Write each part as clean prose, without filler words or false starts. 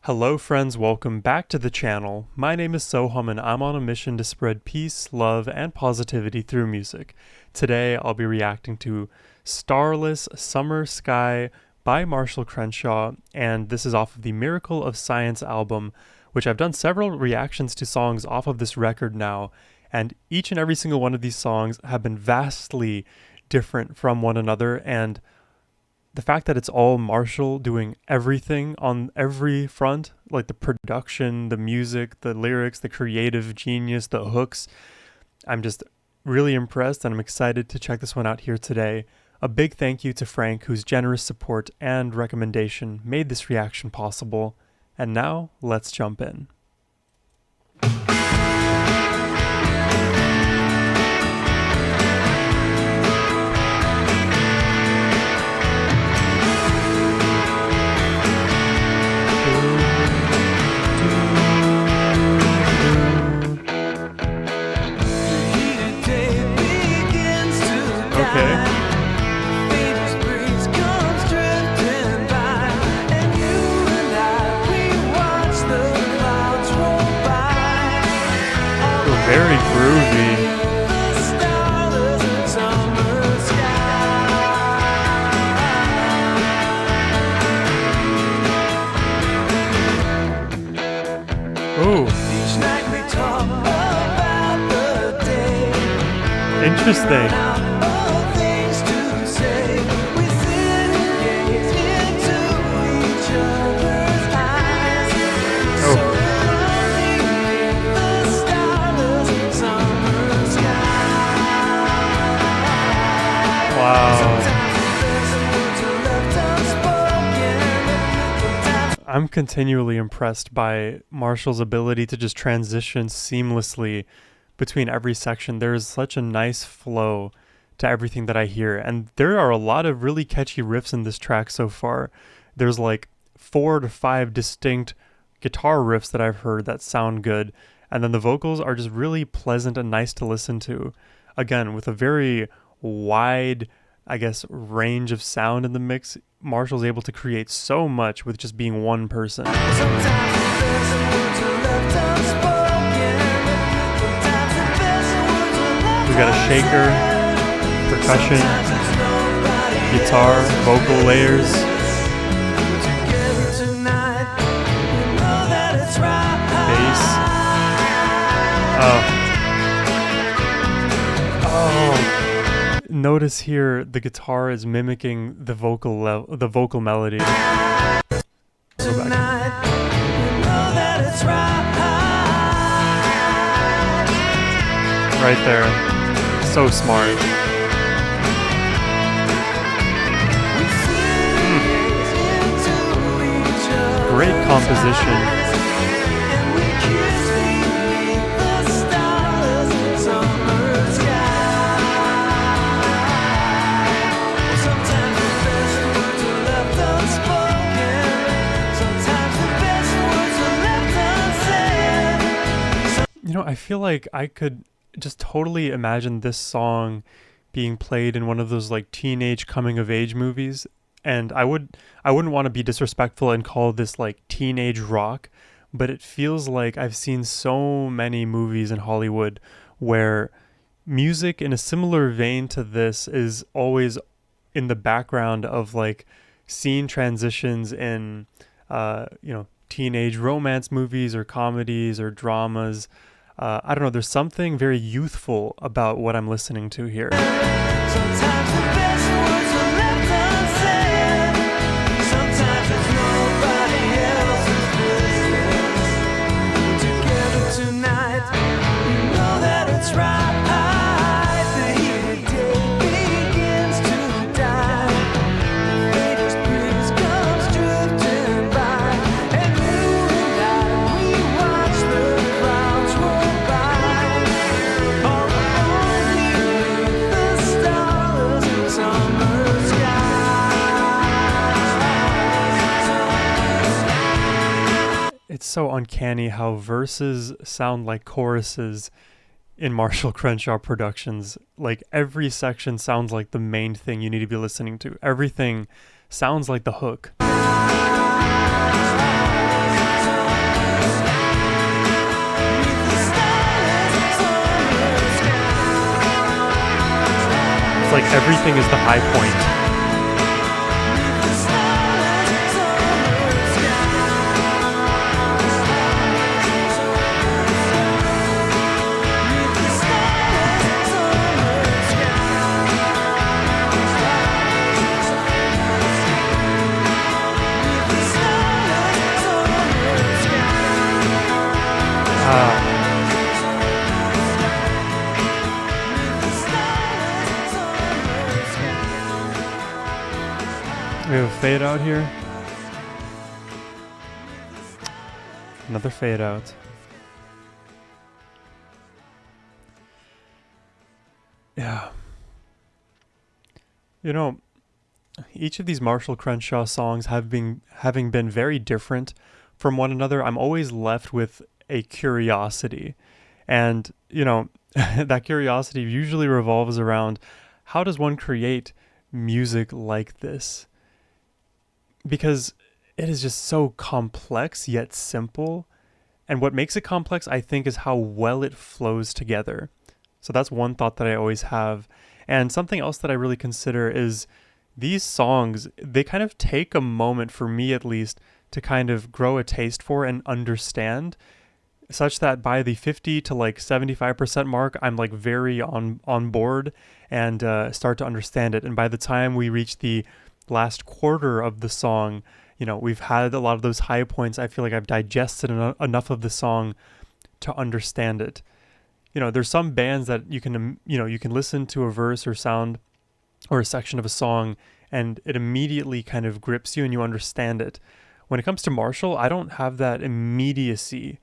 Hello friends, welcome back to the channel. My name is Sohum and I'm on a mission to spread peace, love, and positivity through music. Today I'll be reacting to Starless Summer Sky by Marshall Crenshaw, and this is off of the Miracle of Science album, which I've done several reactions to songs off of this record now, and each and every single one of these songs have been vastly different from one another, and the fact that it's all Marshall doing everything on every front, like the production, the music, the lyrics, the creative genius, the hooks, I'm just really impressed and I'm excited to check this one out here today. A big thank you to Frank, whose generous support and recommendation made this reaction possible. And now, let's jump in. Very groovy. Ooh. Interesting. I'm continually impressed by Marshall's ability to just transition seamlessly between every section. There is such a nice flow to everything that I hear, and there are a lot of really catchy riffs in this track so far. There's like 4 to 5 distinct guitar riffs that I've heard that sound good, and then the vocals are just really pleasant and nice to listen to. Again, with a very wide, I guess, range of sound in the mix, Marshall's able to create so much with just being one person. We got a shaker, percussion, guitar, vocal layers. Bass. Notice here the guitar is mimicking the vocal melody. Right there. So smart. Great composition. I feel like I could just totally imagine this song being played in one of those like teenage coming of age movies, and I wouldn't want to be disrespectful and call this like teenage rock, but it feels like I've seen so many movies in Hollywood where music in a similar vein to this is always in the background of like scene transitions in teenage romance movies or comedies or dramas. I don't know, there's something very youthful about what I'm listening to here. Sometimes the best words are left unsaid. Sometimes it's nobody else's business. We're together tonight. You know that it's right. The heated day begins to die. The latest breeze comes drifting by. And you and I, we watch the clouds roll. It's so uncanny how verses sound like choruses in Marshall Crenshaw productions. Like every section sounds like the main thing you need to be listening to. Everything sounds like the hook. like everything is the high point. We have a fade out here. Another fade out. Yeah. You know, each of these Marshall Crenshaw songs having been very different from one another, I'm always left with a curiosity. And, you know, that curiosity usually revolves around how does one create music like this? Because it is just so complex yet simple. And what makes it complex, I think, is how well it flows together. So that's one thought that I always have. And something else that I really consider is these songs, they kind of take a moment, for me at least, to kind of grow a taste for and understand, such that by the 50 to like 75% mark, I'm like very on board and start to understand it. And by the time we reach the last quarter of the song, you know, we've had a lot of those high points. I feel like I've digested enough of the song to understand it. You know, there's some bands that you can listen to a verse or sound or a section of a song and it immediately kind of grips you and you understand it. When it comes to Marshall, I don't have that immediacy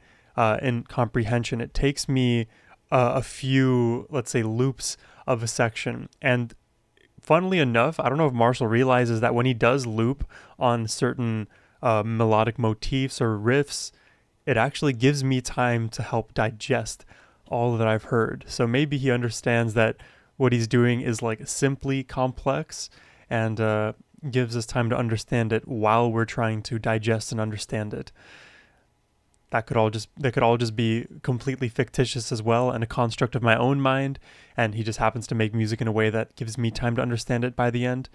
in comprehension. It takes me a few, let's say, loops of a section. And funnily enough, I don't know if Marshall realizes that when he does loop on certain melodic motifs or riffs, it actually gives me time to help digest all that I've heard. So maybe he understands that what he's doing is like simply complex and gives us time to understand it while we're trying to digest and understand it. That could all just be completely fictitious as well and a construct of my own mind, and he just happens to make music in a way that gives me time to understand it by the end.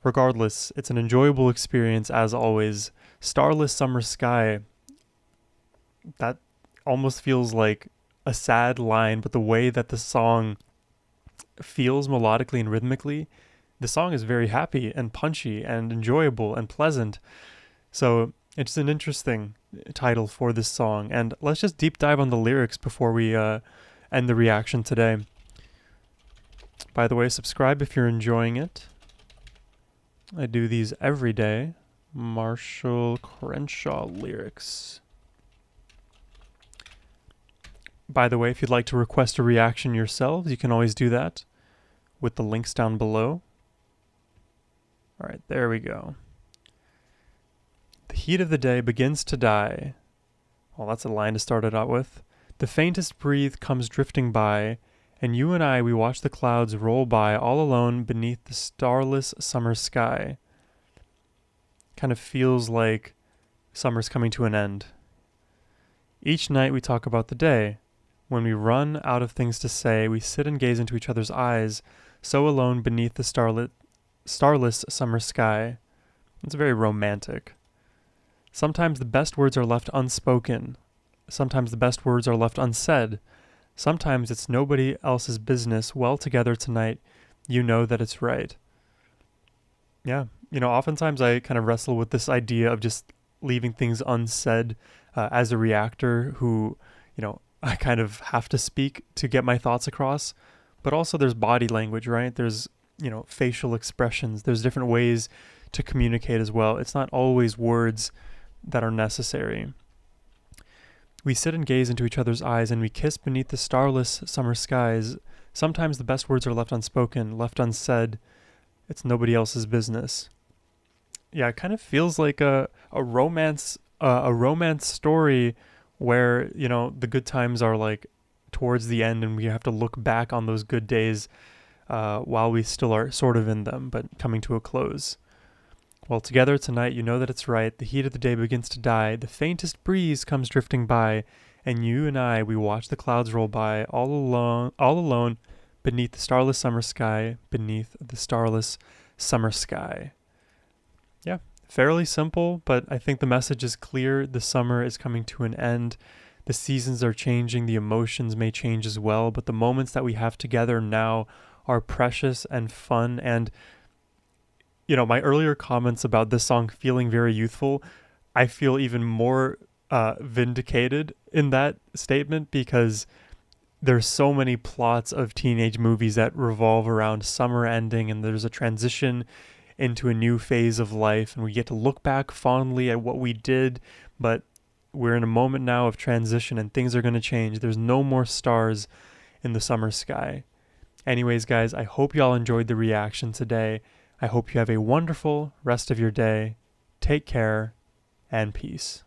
Regardless, it's an enjoyable experience as always. Starless Summer Sky, that almost feels like a sad line, but the way that the song feels melodically and rhythmically, the song is very happy and punchy and enjoyable and pleasant. So it's an interesting title for this song. And let's just deep dive on the lyrics before we end the reaction today. By the way, subscribe if you're enjoying it. I do these every day. Marshall Crenshaw lyrics. By the way, if you'd like to request a reaction yourselves, you can always do that with the links down below. All right, there we go. The heat of the day begins to die. Well, that's a line to start it out with. The faintest breeze comes drifting by, and you and I, we watch the clouds roll by all alone beneath the starless summer sky. Kind of feels like summer's coming to an end. Each night we talk about the day. When we run out of things to say, we sit and gaze into each other's eyes, so alone beneath the starless summer sky. It's very romantic. Sometimes the best words are left unspoken. Sometimes the best words are left unsaid. Sometimes it's nobody else's business. Well together tonight, you know that it's right. Yeah, you know, oftentimes I kind of wrestle with this idea of just leaving things unsaid as a reactor who, you know, I kind of have to speak to get my thoughts across. But also there's body language, right? There's, you know, facial expressions. There's different ways to communicate as well. It's not always words that are necessary. We sit and gaze into each other's eyes, and we kiss beneath the starless summer skies. Sometimes the best words are left unspoken, left unsaid. It's nobody else's business. Yeah, it kind of feels like a romance story where, you know, the good times are like towards the end, and we have to look back on those good days while we still are sort of in them, but coming to a close. Well, together tonight, you know that it's right. The heat of the day begins to die. The faintest breeze comes drifting by, and you and I, we watch the clouds roll by all alone beneath the starless summer sky, beneath the starless summer sky. Yeah, fairly simple, but I think the message is clear. The summer is coming to an end. The seasons are changing. The emotions may change as well, but the moments that we have together now are precious and fun. And, you know, my earlier comments about this song feeling very youthful, I feel even more vindicated in that statement, because there's so many plots of teenage movies that revolve around summer ending, and there's a transition into a new phase of life, and we get to look back fondly at what we did, but we're in a moment now of transition and things are going to change. There's no more stars in the summer sky. Anyways, guys, I hope y'all enjoyed the reaction today. I hope you have a wonderful rest of your day. Take care and peace.